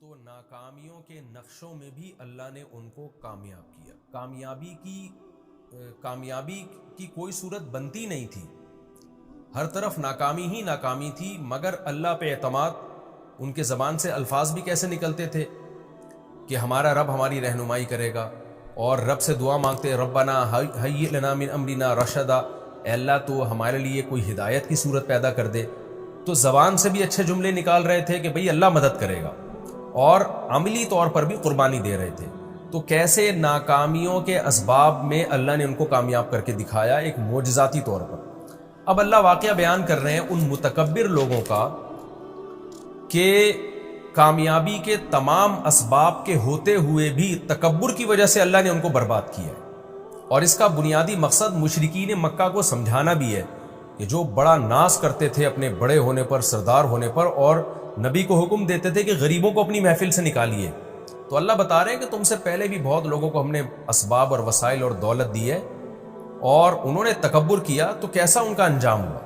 تو ناکامیوں کے نقشوں میں بھی اللہ نے ان کو کامیاب کیا. کامیابی کی کوئی صورت بنتی نہیں تھی، ہر طرف ناکامی ہی ناکامی تھی، مگر اللہ پہ اعتماد. ان کے زبان سے الفاظ بھی کیسے نکلتے تھے کہ ہمارا رب ہماری رہنمائی کرے گا، اور رب سے دعا مانگتے ربنا ہیئ لنا من امرنا رشدا، اے اللہ تو ہمارے لیے کوئی ہدایت کی صورت پیدا کر دے. تو زبان سے بھی اچھے جملے نکال رہے تھے کہ بھئی اللہ مدد کرے گا، اور عملی طور پر بھی قربانی دے رہے تھے. تو کیسے ناکامیوں کے اسباب میں اللہ نے ان کو کامیاب کر کے دکھایا ایک معجزاتی طور پر. اب اللہ واقعہ بیان کر رہے ہیں ان متکبر لوگوں کا کہ کامیابی کے تمام اسباب کے ہوتے ہوئے بھی تکبر کی وجہ سے اللہ نے ان کو برباد کیا ہے. اور اس کا بنیادی مقصد مشرکین مکہ کو سمجھانا بھی ہے کہ جو بڑا ناز کرتے تھے اپنے بڑے ہونے پر، سردار ہونے پر، اور نبی کو حکم دیتے تھے کہ غریبوں کو اپنی محفل سے نکالیے، تو اللہ بتا رہے ہیں کہ تم سے پہلے بھی بہت لوگوں کو ہم نے اسباب اور وسائل اور دولت دی ہے، اور انہوں نے تکبر کیا تو کیسا ان کا انجام ہوا.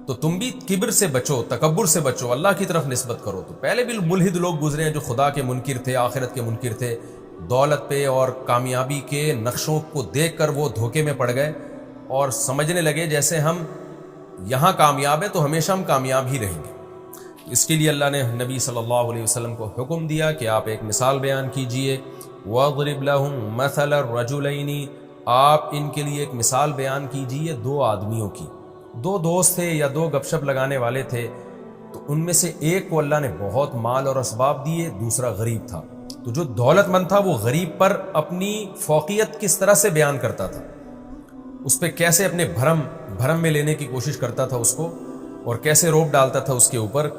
تو تم بھی کبر سے بچو، تکبر سے بچو، اللہ کی طرف نسبت کرو. تو پہلے بھی ملحد لوگ گزرے ہیں جو خدا کے منکر تھے، آخرت کے منکر تھے، دولت پہ اور کامیابی کے نقشوں کو دیکھ کر وہ دھوکے میں پڑ گئے اور سمجھنے لگے جیسے ہم یہاں کامیاب ہیں تو ہمیشہ ہم کامیاب ہی رہیں گے. اس کے لیے اللہ نے نبی صلی اللہ علیہ وسلم کو حکم دیا کہ آپ ایک مثال بیان کیجئے. وَاضْرِبْ لَهُم مَثَلَ الرَّجُلَيْنِ، آپ ان کے لیے ایک مثال بیان کیجئے دو آدمیوں کی. دو دوست تھے یا دو گپ شپ لگانے والے تھے، تو ان میں سے ایک کو اللہ نے بہت مال اور اسباب دیے، دوسرا غریب تھا. تو جو دولت مند تھا وہ غریب پر اپنی فوقیت کس طرح سے بیان کرتا تھا، اس پہ کیسے اپنے بھرم میں لینے کی کوشش کرتا تھا اس کو، اور کیسے روب ڈالتا تھا اس کے اوپر.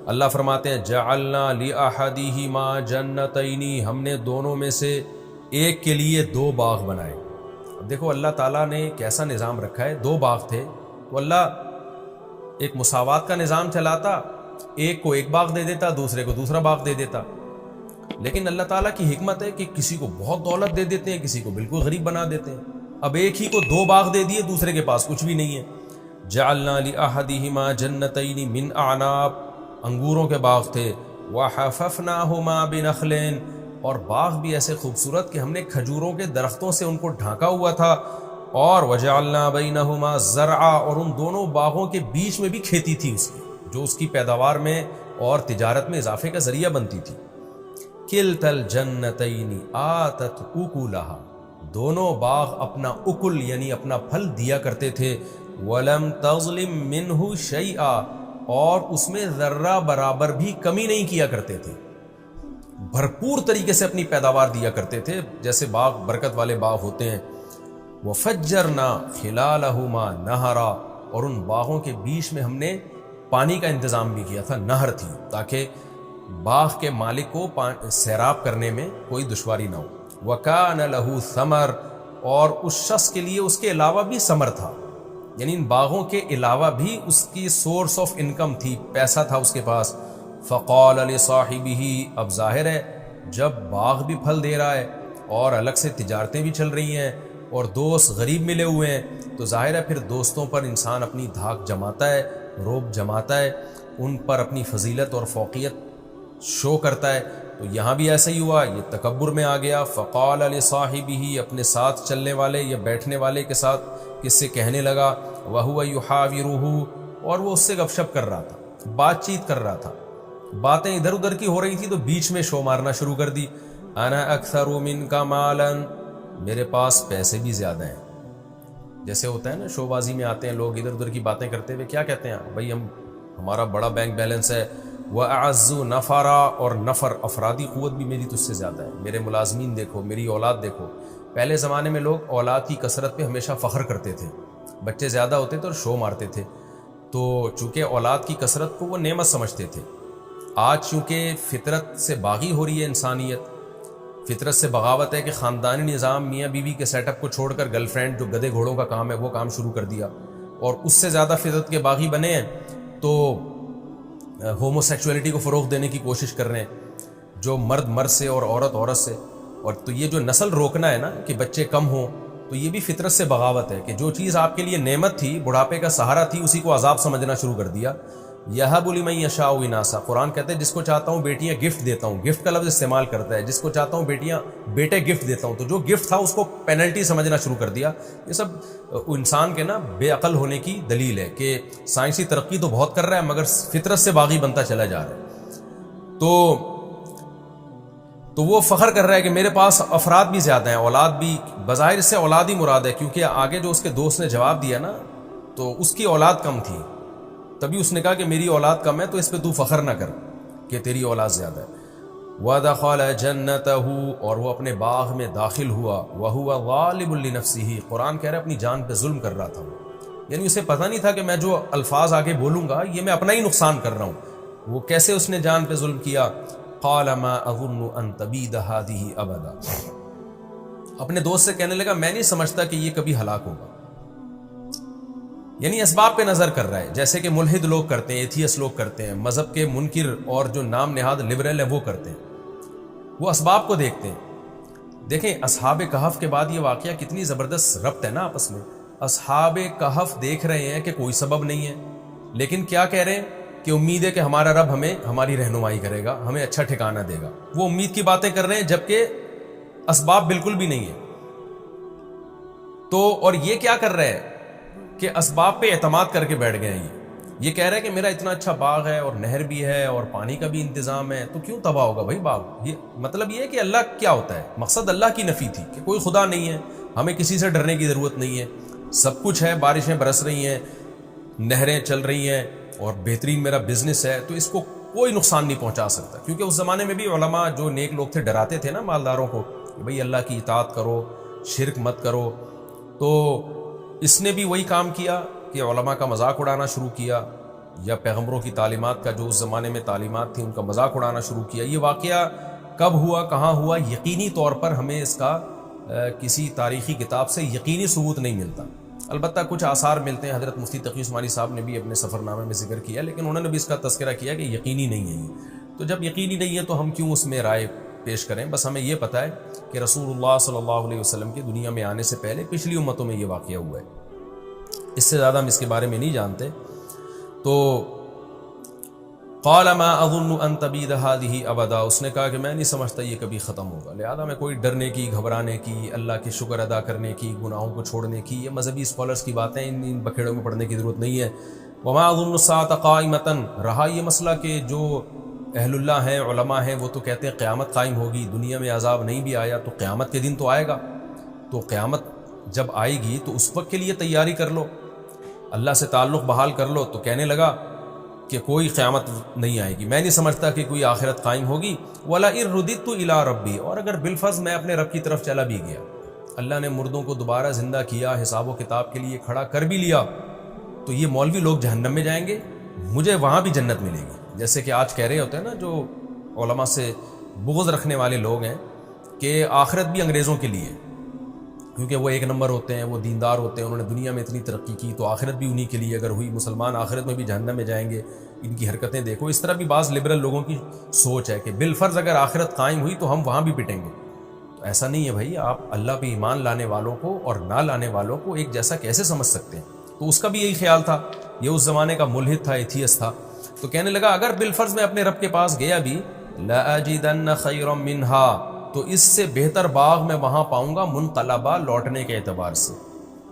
اللہ فرماتے ہیں جعلنا لأحدہما جنتین، ہم نے دونوں میں سے ایک کے لیے دو باغ بنائے. اب دیکھو اللہ تعالیٰ نے کیسا نظام رکھا ہے. دو باغ تھے تو اللہ ایک مساوات کا نظام چلاتا، ایک کو ایک باغ دے دیتا، دوسرے کو دوسرا باغ دے دیتا. لیکن اللہ تعالیٰ کی حکمت ہے کہ کسی کو بہت دولت دے دیتے ہیں، کسی کو بالکل غریب بنا دیتے ہیں. اب ایک ہی کو دو باغ دے دیے، دوسرے کے پاس کچھ بھی نہیں ہے. جعلنا لأحدہما جنتین من اعناب، انگوروں کے باغ تھے. وحففناہما بنخل، اور باغ بھی ایسے خوبصورت کہ ہم نے کھجوروں کے درختوں سے ان کو ڈھانکا ہوا تھا. اور وجعلنا بینہما زرعا، اور ان دونوں باغوں کے بیچ میں بھی کھیتی تھی اس کی، جو اس کی پیداوار میں اور تجارت میں اضافے کا ذریعہ بنتی تھی. کلتا الجنتین آتت اکلہا، دونوں باغ اپنا اکل یعنی اپنا پھل دیا کرتے تھے. ولم تظلم منہ شیئا، اور اس میں ذرہ برابر بھی کمی نہیں کیا کرتے تھے، بھرپور طریقے سے اپنی پیداوار دیا کرتے تھے جیسے باغ برکت والے باغ ہوتے ہیں. وفجرنا خلالہما نہرا، اور ان باغوں کے بیچ میں ہم نے پانی کا انتظام بھی کیا تھا، نہر تھی تاکہ باغ کے مالک کو سیراب کرنے میں کوئی دشواری نہ ہو. وَكَانَ لَهُ ثَمَرٌ، اور اس شخص کے لیے اس کے علاوہ بھی ثمر تھا، یعنی ان باغوں کے علاوہ بھی اس کی سورس آف انکم تھی، پیسہ تھا اس کے پاس. فَقَالَ لِصَاحِبِهِ، اب ظاہر ہے جب باغ بھی پھل دے رہا ہے اور الگ سے تجارتیں بھی چل رہی ہیں اور دوست غریب ملے ہوئے ہیں، تو ظاہر ہے پھر دوستوں پر انسان اپنی دھاک جماتا ہے، روب جماتا ہے، ان پر اپنی فضیلت اور فوقیت شو کرتا ہے. تو یہاں بھی ایسا ہی ہوا، یہ تکبر میں آ گیا. فقال لصاحبہ، اپنے ساتھ چلنے والے یا بیٹھنے والے کے ساتھ کس سے کہنے لگا. وہو یحاورہ، اور وہ اس سے گپ شپ کر رہا تھا، بات چیت کر رہا تھا، باتیں ادھر ادھر کی ہو رہی تھی تو بیچ میں شو مارنا شروع کر دی. انا اکثر منک مالا، میرے پاس پیسے بھی زیادہ ہیں. جیسے ہوتا ہے نا شو بازی میں آتے ہیں لوگ ادھر ادھر کی باتیں کرتے ہوئے، کیا کہتے ہیں بھائی ہمارا بڑا بینک بیلنس ہے. وَأَعَزُّ نَفَرًا، اور نفر افرادی قوت بھی میری تجھ سے زیادہ ہے، میرے ملازمین دیکھو، میری اولاد دیکھو. پہلے زمانے میں لوگ اولاد کی کثرت پہ ہمیشہ فخر کرتے تھے، بچے زیادہ ہوتے تھے اور شو مارتے تھے. تو چونکہ اولاد کی کثرت کو وہ نعمت سمجھتے تھے. آج چونکہ فطرت سے باغی ہو رہی ہے انسانیت، فطرت سے بغاوت ہے کہ خاندانی نظام میاں بیوی کے سیٹ اپ کو چھوڑ کر گرل فرینڈ جو گدے گھوڑوں کا کام ہے وہ کام شروع کر دیا، اور اس سے زیادہ فطرت کے باغی بنے ہیں تو ہومو سیکچولیٹی کو فروغ دینے کی کوشش کر رہے ہیں، جو مرد مرد سے اور عورت عورت سے. اور تو یہ جو نسل روکنا ہے نا کہ بچے کم ہوں، تو یہ بھی فطرت سے بغاوت ہے کہ جو چیز آپ کے لیے نعمت تھی، بڑھاپے کا سہارا تھی، اسی کو عذاب سمجھنا شروع کر دیا. یہب لمن یشاء اناسا، قرآن کہتے ہیں جس کو چاہتا ہوں بیٹیاں گفٹ دیتا ہوں، گفٹ کا لفظ استعمال کرتا ہے، جس کو چاہتا ہوں بیٹے گفٹ دیتا ہوں، تو جو گفٹ تھا اس کو پینلٹی سمجھنا شروع کر دیا۔ یہ سب انسان کے نا بے عقل ہونے کی دلیل ہے کہ سائنسی ترقی تو بہت کر رہا ہے مگر فطرت سے باغی بنتا چلا جا رہا ہے۔ تو وہ فخر کر رہا ہے کہ میرے پاس افراد بھی زیادہ ہیں، اولاد بھی، بظاہر اس سے اولاد ہی مراد ہے، کیونکہ آگے جو اس کے دوست نے جواب دیا نا تو اس کی اولاد کم تھی، تبھی اس نے کہا کہ میری اولاد کم ہے تو اس پہ تو فخر نہ کر کہ تیری اولاد زیادہ ہے۔ وَدَخَلَ جَنَّتَهُ، اور وہ اپنے باغ میں داخل ہوا، وَهُوَ ظَالِمٌ لِنَفْسِهِ، قرآن کہہ رہا ہے اپنی جان پہ ظلم کر رہا تھا، یعنی اسے پتہ نہیں تھا کہ میں جو الفاظ آگے بولوں گا یہ میں اپنا ہی نقصان کر رہا ہوں۔ وہ کیسے اس نے جان پہ ظلم کیا؟ قَالَ مَا أَظُنُّ أَن تَبِيدَ هَٰذِهِ أَبَدًا، اپنے دوست سے کہنے لگا میں نہیں سمجھتا کہ یہ کبھی ہلاک ہوگا، یعنی اسباب پہ نظر کر رہا ہے، جیسے کہ ملحد لوگ کرتے ہیں، ایتھیس لوگ کرتے ہیں، مذہب کے منکر اور جو نام نہاد لبرل ہے وہ کرتے ہیں، وہ اسباب کو دیکھتے ہیں۔ دیکھیں اصحاب کہف کے بعد یہ واقعہ کتنی زبردست ربط ہے نا آپس میں۔ اصحاب کہف دیکھ رہے ہیں کہ کوئی سبب نہیں ہے، لیکن کیا کہہ رہے ہیں کہ امید ہے کہ ہمارا رب ہمیں ہماری رہنمائی کرے گا، ہمیں اچھا ٹھکانہ دے گا، وہ امید کی باتیں کر رہے ہیں جبکہ اسباب بالکل بھی نہیں ہے۔ تو اور یہ کیا کر رہے ہیں کہ اسباب پہ اعتماد کر کے بیٹھ گئے ہیں، یہ کہہ رہے ہیں کہ میرا اتنا اچھا باغ ہے اور نہر بھی ہے اور پانی کا بھی انتظام ہے، تو کیوں تباہ ہوگا بھائی باغ؟ یہ مطلب یہ ہے کہ اللہ کیا ہوتا ہے، مقصد اللہ کی نفی تھی کہ کوئی خدا نہیں ہے، ہمیں کسی سے ڈرنے کی ضرورت نہیں ہے، سب کچھ ہے، بارشیں برس رہی ہیں، نہریں چل رہی ہیں اور بہترین میرا بزنس ہے، تو اس کو کوئی نقصان نہیں پہنچا سکتا۔ کیونکہ اس زمانے میں بھی علماء جو نیک لوگ تھے ڈراتے تھے نا مالداروں کو کہ بھئی اللہ کی اطاعت کرو، شرک مت کرو، تو اس نے بھی وہی کام کیا کہ علماء کا مذاق اڑانا شروع کیا، یا پیغمبروں کی تعلیمات کا جو اس زمانے میں تعلیمات تھیں ان کا مذاق اڑانا شروع کیا۔ یہ واقعہ کب ہوا، کہاں ہوا، یقینی طور پر ہمیں اس کا کسی تاریخی کتاب سے یقینی ثبوت نہیں ملتا، البتہ کچھ آثار ملتے ہیں، حضرت مفتی تقی عثمانی صاحب نے بھی اپنے سفر نامے میں ذکر کیا، لیکن انہوں نے بھی اس کا تذکرہ کیا کہ یقینی نہیں ہے یہ۔ تو جب یقینی نہیں ہے تو ہم کیوں اس میں رائے پیش کریں؟ بس ہمیں یہ پتہ ہے کہ رسول اللہ صلی اللہ علیہ وسلم کے دنیا میں آنے سے پہلے پچھلی امتوں میں یہ واقعہ ہوا ہے، اس سے زیادہ ہم اس کے بارے میں نہیں جانتے۔ تو قال ما اظن ان تبید هذه ابدا، اس نے کہا کہ میں نہیں سمجھتا یہ کبھی ختم ہوگا، لہذا میں کوئی ڈرنے کی، گھبرانے کی، اللہ کے شکر ادا کرنے کی، گناہوں کو چھوڑنے کی، یہ مذہبی اسکالرس کی باتیں، ان بکھیڑوں میں پڑھنے کی ضرورت نہیں ہے۔ وما اظن الساعة قائمة، رہا یہ مسئلہ کہ جو اہل اللہ ہیں، علماء ہیں، وہ تو کہتے ہیں قیامت قائم ہوگی، دنیا میں عذاب نہیں بھی آیا تو قیامت کے دن تو آئے گا، تو قیامت جب آئے گی تو اس وقت کے لیے تیاری کر لو، اللہ سے تعلق بحال کر لو۔ تو کہنے لگا کہ کوئی قیامت نہیں آئے گی، میں نہیں سمجھتا کہ کوئی آخرت قائم ہوگی۔ وَلَئِن رُدِدتُّ إِلَىٰ رَبِّي، اور اگر بالفرض میں اپنے رب کی طرف چلا بھی گیا، اللہ نے مردوں کو دوبارہ زندہ کیا، حساب و کتاب کے لیے کھڑا کر بھی لیا، تو یہ مولوی لوگ جہنم میں جائیں گے، مجھے وہاں بھی جنت ملے گی۔ جیسے کہ آج کہہ رہے ہوتے ہیں نا جو علماء سے بغض رکھنے والے لوگ ہیں کہ آخرت بھی انگریزوں کے لیے، کیونکہ وہ ایک نمبر ہوتے ہیں، وہ دیندار ہوتے ہیں، انہوں نے دنیا میں اتنی ترقی کی تو آخرت بھی انہی کے لیے اگر ہوئی، مسلمان آخرت میں بھی جہنم میں جائیں گے، ان کی حرکتیں دیکھو۔ اس طرح بھی بعض لبرل لوگوں کی سوچ ہے کہ بالفرض اگر آخرت قائم ہوئی تو ہم وہاں بھی پٹیں گے، تو ایسا نہیں ہے بھائی، آپ اللہ پہ ایمان لانے والوں کو اور نہ لانے والوں کو ایک جیسا کیسے سمجھ سکتے ہیں؟ تو اس کا بھی یہی خیال تھا، یہ اس زمانے کا ملحد تھا، ایتھیس تھا، تو کہنے لگا اگر بالفرض میں اپنے رب کے پاس گیا بھی، لَأَجِدَنَّ خَيْرًا مِّنْهَا، تو اس سے بہتر باغ میں وہاں پاؤں گا منقلبہ، لوٹنے کے اعتبار سے۔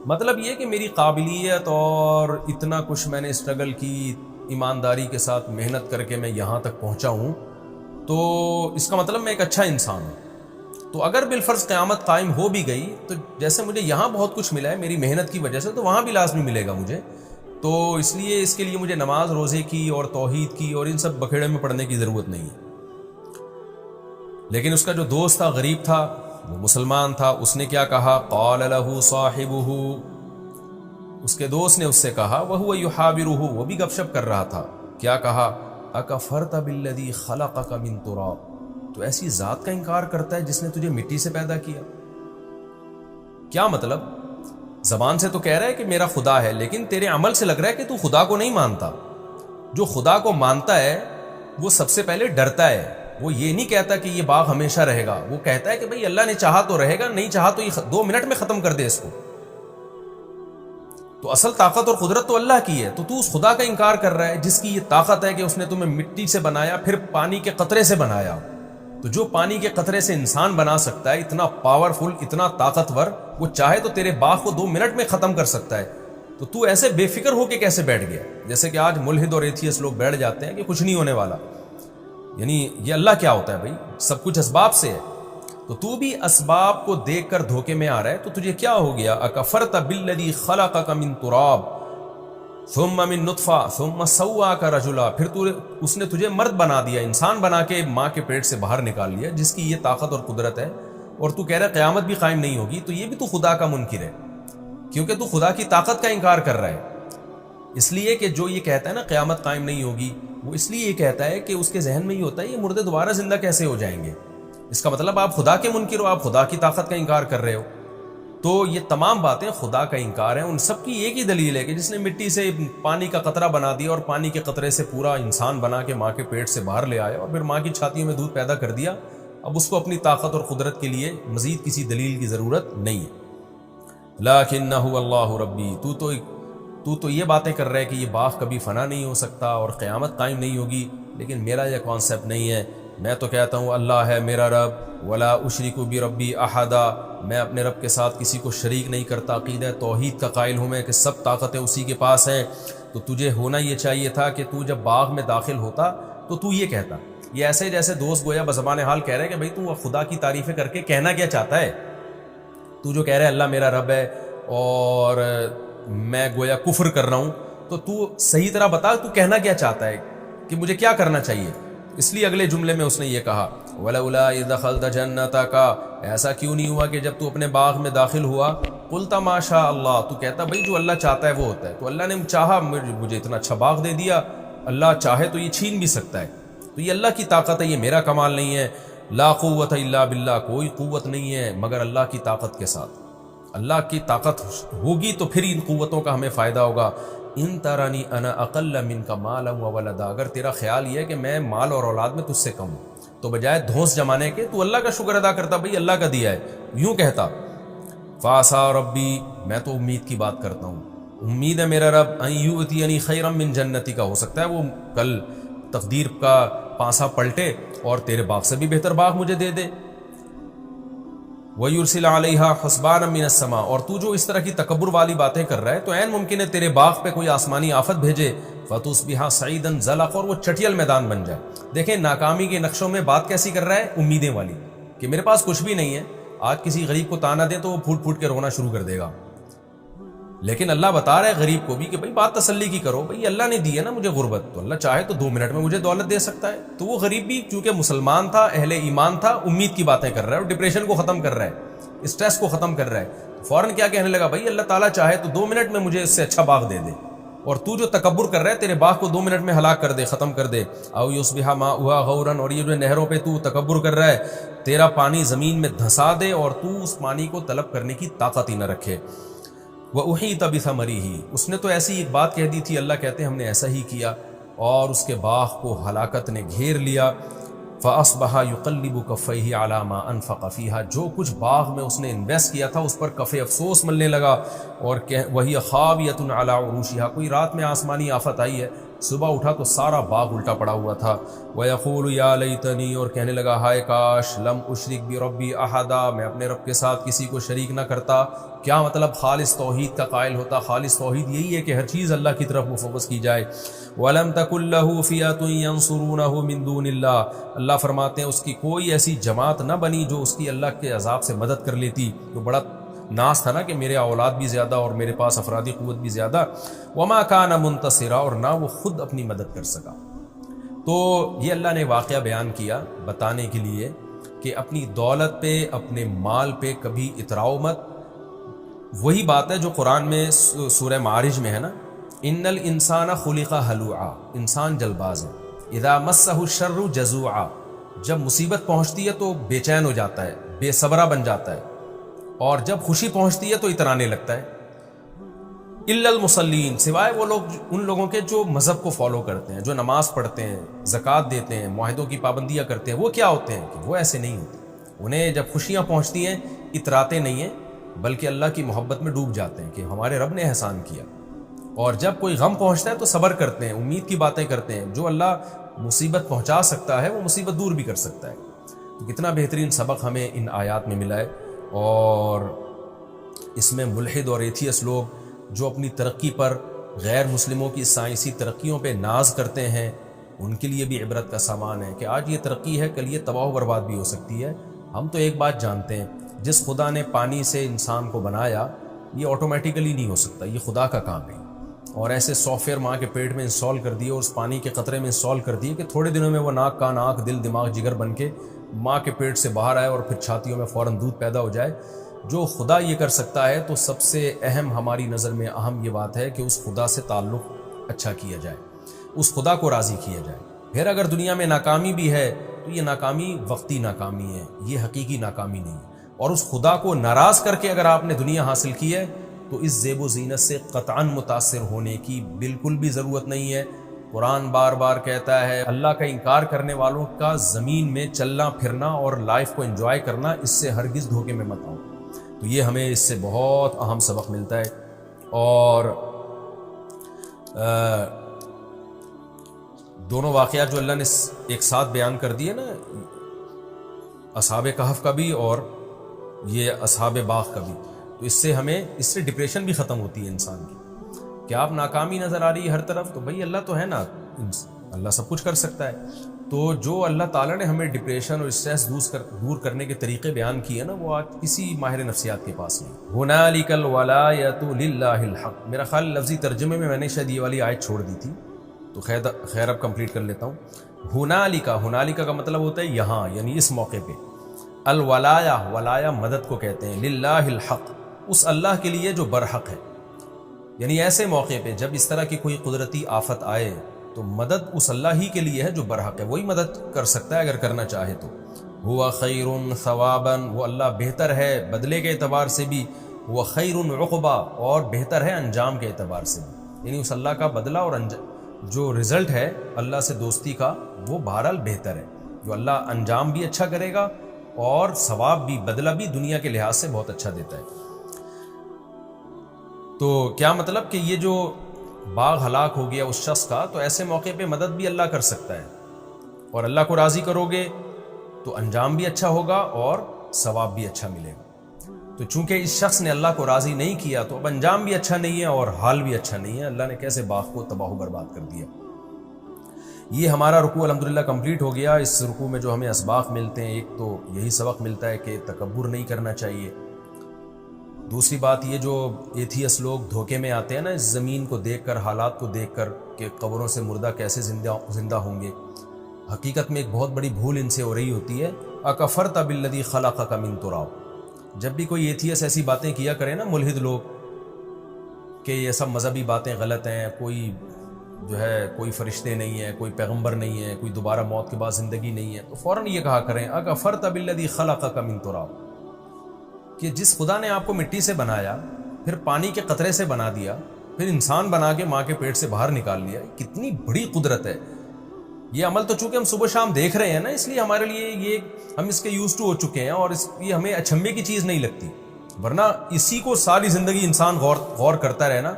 مطلب یہ کہ میری قابلیت اور اتنا کچھ میں نے اسٹرگل کی، ایمانداری کے ساتھ محنت کر کے میں یہاں تک پہنچا ہوں، تو اس کا مطلب میں ایک اچھا انسان ہوں۔ تو اگر بالفرض قیامت قائم ہو بھی گئی تو جیسے مجھے یہاں بہت کچھ ملا ہے میری محنت کی وجہ سے، تو وہاں بھی لازمی ملے گا مجھے، تو اس لیے اس کے لیے مجھے نماز روزے کی اور توحید کی اور ان سب بکھیڑے میں پڑھنے کی ضرورت نہیں ہے۔ لیکن اس کا جو دوست تھا، غریب تھا، وہ مسلمان تھا، اس نے کیا کہا؟ قال له صاحبه، اس کے دوست نے اس سے کہا، وهو يحاوره، وہ بھی گپ شپ کر رہا تھا، کیا کہا؟ اکفرت بالذی خلقک من تراب، تو ایسی ذات کا انکار کرتا ہے جس نے تجھے مٹی سے پیدا کیا۔ کیا مطلب؟ زبان سے تو کہہ رہا ہے کہ میرا خدا ہے، لیکن تیرے عمل سے لگ رہا ہے کہ تو خدا کو نہیں مانتا۔ جو خدا کو مانتا ہے وہ سب سے پہلے ڈرتا ہے، وہ یہ نہیں کہتا کہ یہ باغ ہمیشہ رہے گا، وہ کہتا ہے کہ بھئی اللہ نے چاہا تو رہے گا، نہیں چاہا تو یہ 2 منٹ میں ختم کر دے اس کو۔ تو اصل طاقت اور قدرت تو اللہ کی ہے، تو اس خدا کا انکار کر رہا ہے جس کی یہ طاقت ہے کہ اس نے تمہیں مٹی سے بنایا، پھر پانی کے قطرے سے بنایا۔ تو جو پانی کے قطرے سے انسان بنا سکتا ہے، اتنا پاورفل، اتنا طاقتور، وہ چاہے تو تیرے باغ کو 2 منٹ میں ختم کر سکتا ہے۔ تو ایسے بے فکر ہو کے کیسے بیٹھ گیا؟ جیسے کہ آج ملحد اور ایتھیسٹ لوگ بیٹھ جاتے ہیں کہ کچھ نہیں ہونے والا، یعنی یہ اللہ کیا ہوتا ہے بھائی؟ سب کچھ اسباب سے ہے۔ تو بھی اسباب کو دیکھ کر دھوکے میں آ رہا ہے، تو تجھے کیا ہو گیا؟ اکفرت بالذی خلقک من تراب ثم من نطفہ ثم سواک رجلا، پھر اس نے تجھے مرد بنا دیا، انسان بنا کے ماں کے پیٹ سے باہر نکال لیا، جس کی یہ طاقت اور قدرت ہے، اور تو کہہ رہا ہے قیامت بھی قائم نہیں ہوگی۔ تو یہ بھی تو خدا کا منکر ہے، کیونکہ تو خدا کی طاقت کا انکار کر رہا ہے۔ اس لیے کہ جو یہ کہتا ہے نا قیامت قائم نہیں ہوگی، وہ اس لیے یہ کہتا ہے کہ اس کے ذہن میں یہ ہوتا ہے یہ مردے دوبارہ زندہ کیسے ہو جائیں گے؟ اس کا مطلب آپ خدا کے منکر ہو، آپ خدا کی طاقت کا انکار کر رہے ہو۔ تو یہ تمام باتیں خدا کا انکار ہیں۔ ان سب کی ایک ہی دلیل ہے کہ جس نے مٹی سے پانی کا قطرہ بنا دیا اور پانی کے قطرے سے پورا انسان بنا کے ماں کے پیٹ سے باہر لے آیا اور پھر ماں کی چھاتیوں میں دودھ پیدا کر دیا، اب اس کو اپنی طاقت اور قدرت کے لیے مزید کسی دلیل کی ضرورت نہیں ہے۔ لکنہ اللہ ربی، تو یہ باتیں کر رہے کہ یہ باغ کبھی فنا نہیں ہو سکتا اور قیامت قائم نہیں ہوگی، لیکن میرا یہ کانسیپٹ نہیں ہے۔ میں تو کہتا ہوں اللہ ہے میرا رب، ولا اشرک بربی احدا، میں اپنے رب کے ساتھ کسی کو شریک نہیں کرتا، عقیدہ توحید کا قائل ہوں میں کہ سب طاقتیں اسی کے پاس ہیں۔ تو تجھے ہونا یہ چاہیے تھا کہ تو جب باغ میں داخل ہوتا تو یہ کہتا، یہ ایسے جیسے دوست گویا بزبان حال کہہ رہے کہ بھائی تو خدا کی تعریفیں کر کے کہنا کیا چاہتا ہے؟ تو جو کہہ رہے اللہ میرا رب ہے اور میں گویا کفر کر رہا ہوں، تو صحیح طرح بتا تو کہنا کیا چاہتا ہے کہ مجھے کیا کرنا چاہیے؟ اس لیے اگلے جملے میں اس نے یہ کہا وَلَوْلَا إِذْ دَخَلْتَ جَنَّتَكَ، ایسا کیوں نہیں ہوا کہ جب تو اپنے باغ میں داخل ہوا قُلْتَ مَا شَاءَ اللَّهُ، تو کہتا بھائی جو اللہ چاہتا ہے وہ ہوتا ہے۔ تو اللہ نے چاہا مجھے اتنا اچھا باغ دے دیا، اللہ چاہے تو یہ چھین بھی سکتا ہے۔ تو یہ اللہ کی طاقت ہے، یہ میرا کمال نہیں ہے۔ لا قوت الا باللہ، کوئی قوت نہیں ہے مگر اللہ کی طاقت کے ساتھ۔ اللہ کی طاقت ہوگی تو پھر ان قوتوں کا ہمیں فائدہ ہوگا۔ ان ترانی انا اقل منک مالا وولدا، اگر تیرا خیال یہ ہے کہ میں مال اور اولاد میں تجھ سے کم ہوں تو بجائے دھونس جمانے کے تو اللہ کا شکر ادا کرتا، بھئی اللہ کا دیا ہے، یوں کہتا فاسا ربی، میں تو امید کی بات کرتا ہوں، امید ہے میرا رب ان یؤتینی خیرا من جنتی کا، ہو سکتا ہے وہ کل تقدیر کا پانسا پلٹے اور تیرے باغ سے بھی بہتر باغ مجھے دے دے۔ وَيُرْسِلَ عَلَيْهَا حُسْبَانًا مِّنَ السَّمَاءِ، اور تو جو اس طرح کی تکبر والی باتیں کر رہا ہے تو عین ممکن ہے تیرے باغ پہ کوئی آسمانی آفت بھیجے، فَتُصْبِحَ صَعِيدًا زَلَقًا، اور وہ چٹیل میدان بن جائے۔ دیکھیں ناکامی کے نقشوں میں بات کیسی کر رہا ہے، امیدیں والی، کہ میرے پاس کچھ بھی نہیں ہے۔ آج کسی غریب کو تانا دے تو وہ پھوٹ پھوٹ کے رونا شروع کر دے گا، لیکن اللہ بتا رہا ہے غریب کو بھی کہ بھئی بات تسلی کی کرو، بھئی اللہ نے دی ہے نا مجھے غربت، تو اللہ چاہے تو 2 منٹ میں مجھے دولت دے سکتا ہے۔ تو وہ غریب بھی چونکہ مسلمان تھا، اہل ایمان تھا، امید کی باتیں کر رہا ہے اور ڈپریشن کو ختم کر رہا ہے، اسٹریس کو ختم کر رہا ہے۔ فوراً کیا کہنے لگا، بھئی اللہ تعالیٰ چاہے تو 2 منٹ میں مجھے اس سے اچھا باغ دے دے، اور تو جو تکبر کر رہا ہے تیرے باغ کو 2 منٹ میں ہلاک کر دے، ختم کر دے۔ او یصبح ماؤها غورا، اور یہ جو نہروں پہ تو تکبر کر رہا ہے، تیرا پانی زمین میں دھسا دے اور تو اس پانی کو طلب کرنے کی طاقت ہی نہ رکھے۔ وَأُحِيطَ بِثَمَرِهِ، اس نے تو ایسی ایک بات کہہ دی تھی، اللہ کہتے ہیں ہم نے ایسا ہی کیا، اور اس کے باغ کو ہلاکت نے گھیر لیا۔ فَأَصْبَحَ يُقَلِّبُ كَفَّيْهِ عَلَى مَا أَنفَقَ فِيهَا، جو کچھ باغ میں اس نے انویسٹ کیا تھا اس پر کف افسوس ملنے لگا، اور وَهِيَ خَاوِيَةٌ عَلَى عُرُوشِهَا، کوئی رات میں آسمانی آفت آئی ہے، صبح اٹھا تو سارا باغ الٹا پڑا ہوا تھا۔ وَيَقُولُ يَا لَيْتَنِي، اور کہنے لگا ہائے کاش، لَمْ أُشْرِكْ بِرَبِّي أَحَدًا، میں اپنے رب کے ساتھ کسی کو شریک نہ کرتا۔ کیا مطلب؟ خالص توحید کا قائل ہوتا۔ خالص توحید یہی ہے کہ ہر چیز اللہ کی طرف مفوض کی جائے۔ وَلَمْ تَكُن لَّهُ فِئَةٌ يَنصُرُونَهُ مِن دُونِ اللَّهِ، اللہ فرماتے ہیں اس کی کوئی ایسی جماعت نہ بنی جو اس کی اللہ کے عذاب سے مدد کر لیتی۔ جو بڑا ناس تھا نا کہ میرے اولاد بھی زیادہ اور میرے پاس افرادی قوت بھی زیادہ، وَمَا كَانَ مُنتَصِرًا، اور نہ وہ خود اپنی مدد کر سکا۔ تو یہ اللہ نے واقعہ بیان کیا بتانے کے لیے کہ اپنی دولت پہ، اپنے مال پہ کبھی اتراؤ مت۔ وہی بات ہے جو قرآن میں سورہ معارج میں ہے نا، ان الانسان خلق ہلوعا، انسان جلد باز ہے، اذا مسہ الشر جزوعا، جب مصیبت پہنچتی ہے تو بے چین ہو جاتا ہے، بے صبرا بن جاتا ہے، اور جب خوشی پہنچتی ہے تو اترانے لگتا ہے۔ الا المصلین، سوائے وہ لوگ، ان لوگوں کے جو مذہب کو فالو کرتے ہیں، جو نماز پڑھتے ہیں، زکوٰۃ دیتے ہیں، معاہدوں کی پابندیاں کرتے ہیں، وہ کیا ہوتے ہیں کہ وہ ایسے نہیں ہوتے۔ انہیں جب خوشیاں پہنچتی ہیں اتراتے نہیں ہیں، بلکہ اللہ کی محبت میں ڈوب جاتے ہیں کہ ہمارے رب نے احسان کیا. اور جب کوئی غم پہنچتا ہے تو صبر کرتے ہیں, امید کی باتیں کرتے ہیں. جو اللہ مصیبت پہنچا سکتا ہے وہ مصیبت دور بھی کر سکتا ہے. کتنا بہترین سبق ہمیں ان آیات میں ملا ہے. اور اس میں ملحد اور ایتھیس لوگ جو اپنی ترقی پر غیر مسلموں کی سائنسی ترقیوں پہ ناز کرتے ہیں, ان کے لیے بھی عبرت کا سامان ہے کہ آج یہ ترقی ہے, کل یہ تباہ و برباد بھی ہو سکتی ہے. ہم تو ایک بات جانتے ہیں, جس خدا نے پانی سے انسان کو بنایا یہ آٹومیٹیکلی نہیں ہو سکتا, یہ خدا کا کام ہے. اور ایسے سافٹ ویئر ماں کے پیٹ میں انسٹال کر دیے اور اس پانی کے قطرے میں انسٹال کر دیے کہ تھوڑے دنوں میں وہ ناک کان آنکھ دل دماغ جگر بن کے ماں کے پیٹ سے باہر آئے اور پھر چھاتیوں میں فوراً دودھ پیدا ہو جائے. جو خدا یہ کر سکتا ہے تو سب سے اہم ہماری نظر میں اہم یہ بات ہے کہ اس خدا سے تعلق اچھا کیا جائے, اس خدا کو راضی کیا جائے. پھر اگر دنیا میں ناکامی بھی ہے تو یہ ناکامی وقتی ناکامی ہے, یہ حقیقی ناکامی نہیں ہے. اور اس خدا کو ناراض کر کے اگر آپ نے دنیا حاصل کی ہے تو اس زیب و زینت سے قطعاً متاثر ہونے کی بالکل بھی ضرورت نہیں ہے. قرآن بار بار کہتا ہے اللہ کا انکار کرنے والوں کا زمین میں چلنا پھرنا اور لائف کو انجوائے کرنا, اس سے ہرگز دھوکے میں مت آؤ. تو یہ ہمیں اس سے بہت اہم سبق ملتا ہے. اور دونوں واقعات جو اللہ نے ایک ساتھ بیان کر دیے نا, اصحاب کہف کا بھی اور یہ اصحاب باغ کا بھی, تو اس سے ڈپریشن بھی ختم ہوتی ہے انسان کی. کہ آپ ناکامی نظر آ رہی ہے ہر طرف, تو بھائی اللہ تو ہے نا, اللہ سب کچھ کر سکتا ہے. تو جو اللہ تعالیٰ نے ہمیں ڈپریشن اور اسٹریس دور کرنے کے طریقے بیان کیے نا, وہ آج کسی ماہر نفسیات کے پاس نہیں. ہنالک الولایۃ للہ الحق, میرا خیال لفظی ترجمے میں نے شاید یہ والی آیت چھوڑ دی تھی, تو خیر اب کمپلیٹ کر لیتا ہوں. ہنالک کا مطلب ہوتا ہے یہاں, یعنی اس موقع پہ. ولایا مدد کو کہتے ہیں. للہ الحق, اس اللہ کے لیے جو برحق ہے. یعنی ایسے موقع پہ جب اس طرح کی کوئی قدرتی آفت آئے تو مدد اس اللہ ہی کے لیے ہے جو برحق ہے, وہی مدد کر سکتا ہے اگر کرنا چاہے تو. ہوا خیر ثوابا, وہ اللہ بہتر ہے بدلے کے اعتبار سے بھی. وہ خیر عقبا, اور بہتر ہے انجام کے اعتبار سے بھی. یعنی اس اللہ کا بدلہ اور جو رزلٹ ہے اللہ سے دوستی کا وہ بہرحال بہتر ہے. جو اللہ انجام بھی اچھا کرے گا اور ثواب بھی, بدلہ بھی دنیا کے لحاظ سے بہت اچھا دیتا ہے. تو کیا مطلب کہ یہ جو باغ ہلاک ہو گیا اس شخص کا, تو ایسے موقع پہ مدد بھی اللہ کر سکتا ہے. اور اللہ کو راضی کرو گے تو انجام بھی اچھا ہوگا اور ثواب بھی اچھا ملے گا. تو چونکہ اس شخص نے اللہ کو راضی نہیں کیا تو اب انجام بھی اچھا نہیں ہے اور حال بھی اچھا نہیں ہے. اللہ نے کیسے باغ کو تباہ و برباد کر دیا. یہ ہمارا رکوع الحمدللہ کمپلیٹ ہو گیا. اس رکوع میں جو ہمیں اسباق ملتے ہیں, ایک تو یہی سبق ملتا ہے کہ تکبر نہیں کرنا چاہیے. دوسری بات یہ جو ایتھیس لوگ دھوکے میں آتے ہیں نا اس زمین کو دیکھ کر, حالات کو دیکھ کر کہ قبروں سے مردہ کیسے زندہ ہوں گے, حقیقت میں ایک بہت بڑی بھول ان سے ہو رہی ہوتی ہے. اکفرت بالذی خلقک من تراب. جب بھی کوئی ایتھیس ایسی باتیں کیا کرے نا ملحد لوگ کہ یہ سب مذہبی باتیں غلط ہیں, کوئی فرشتے نہیں ہیں, کوئی پیغمبر نہیں ہے, کوئی دوبارہ موت کے بعد زندگی نہیں ہے, تو فوراً یہ کہا کریں اکفرت بالذی خلقک من تراب, کہ جس خدا نے آپ کو مٹی سے بنایا, پھر پانی کے قطرے سے بنا دیا, پھر انسان بنا کے ماں کے پیٹ سے باہر نکال لیا, کتنی بڑی قدرت ہے. یہ عمل تو چونکہ ہم صبح شام دیکھ رہے ہیں نا, اس لیے ہمارے لیے یہ ہم اس کے یوز ٹو ہو چکے ہیں اور یہ ہمیں اچھمبے کی چیز نہیں لگتی. ورنہ اسی کو ساری زندگی انسان غور کرتا رہے نا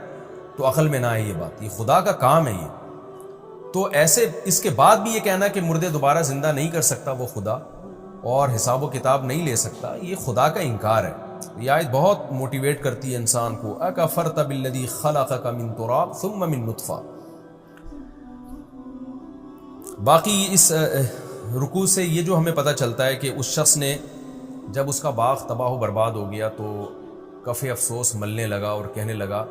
تو عقل میں نہ آئے یہ بات. یہ خدا کا کام ہے یہ. تو ایسے اس کے بعد بھی یہ کہنا کہ مردے دوبارہ زندہ نہیں کر سکتا وہ خدا اور حساب و کتاب نہیں لے سکتا, یہ خدا کا انکار ہے. یہ آیت بہت موٹیویٹ کرتی ہے انسان کو. اکفرت بالذی خلقک من تراب ثم من نطفہ. باقی اس رکوع سے یہ جو ہمیں پتہ چلتا ہے کہ اس شخص نے جب اس کا باغ تباہ و برباد ہو گیا تو کف افسوس ملنے لگا اور کہنے لگا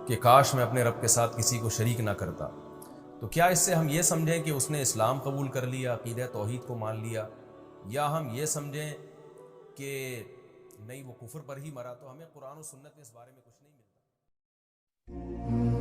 کہ کاش میں اپنے رب کے ساتھ کسی کو شریک نہ کرتا. تو کیا اس سے ہم یہ سمجھیں کہ اس نے اسلام قبول کر لیا, عقیدہ توحید کو مان لیا, یا ہم یہ سمجھیں کہ نہیں وہ کفر پر ہی مرا؟ تو ہمیں قرآن و سنت میں اس بارے میں کچھ نہیں ملتا.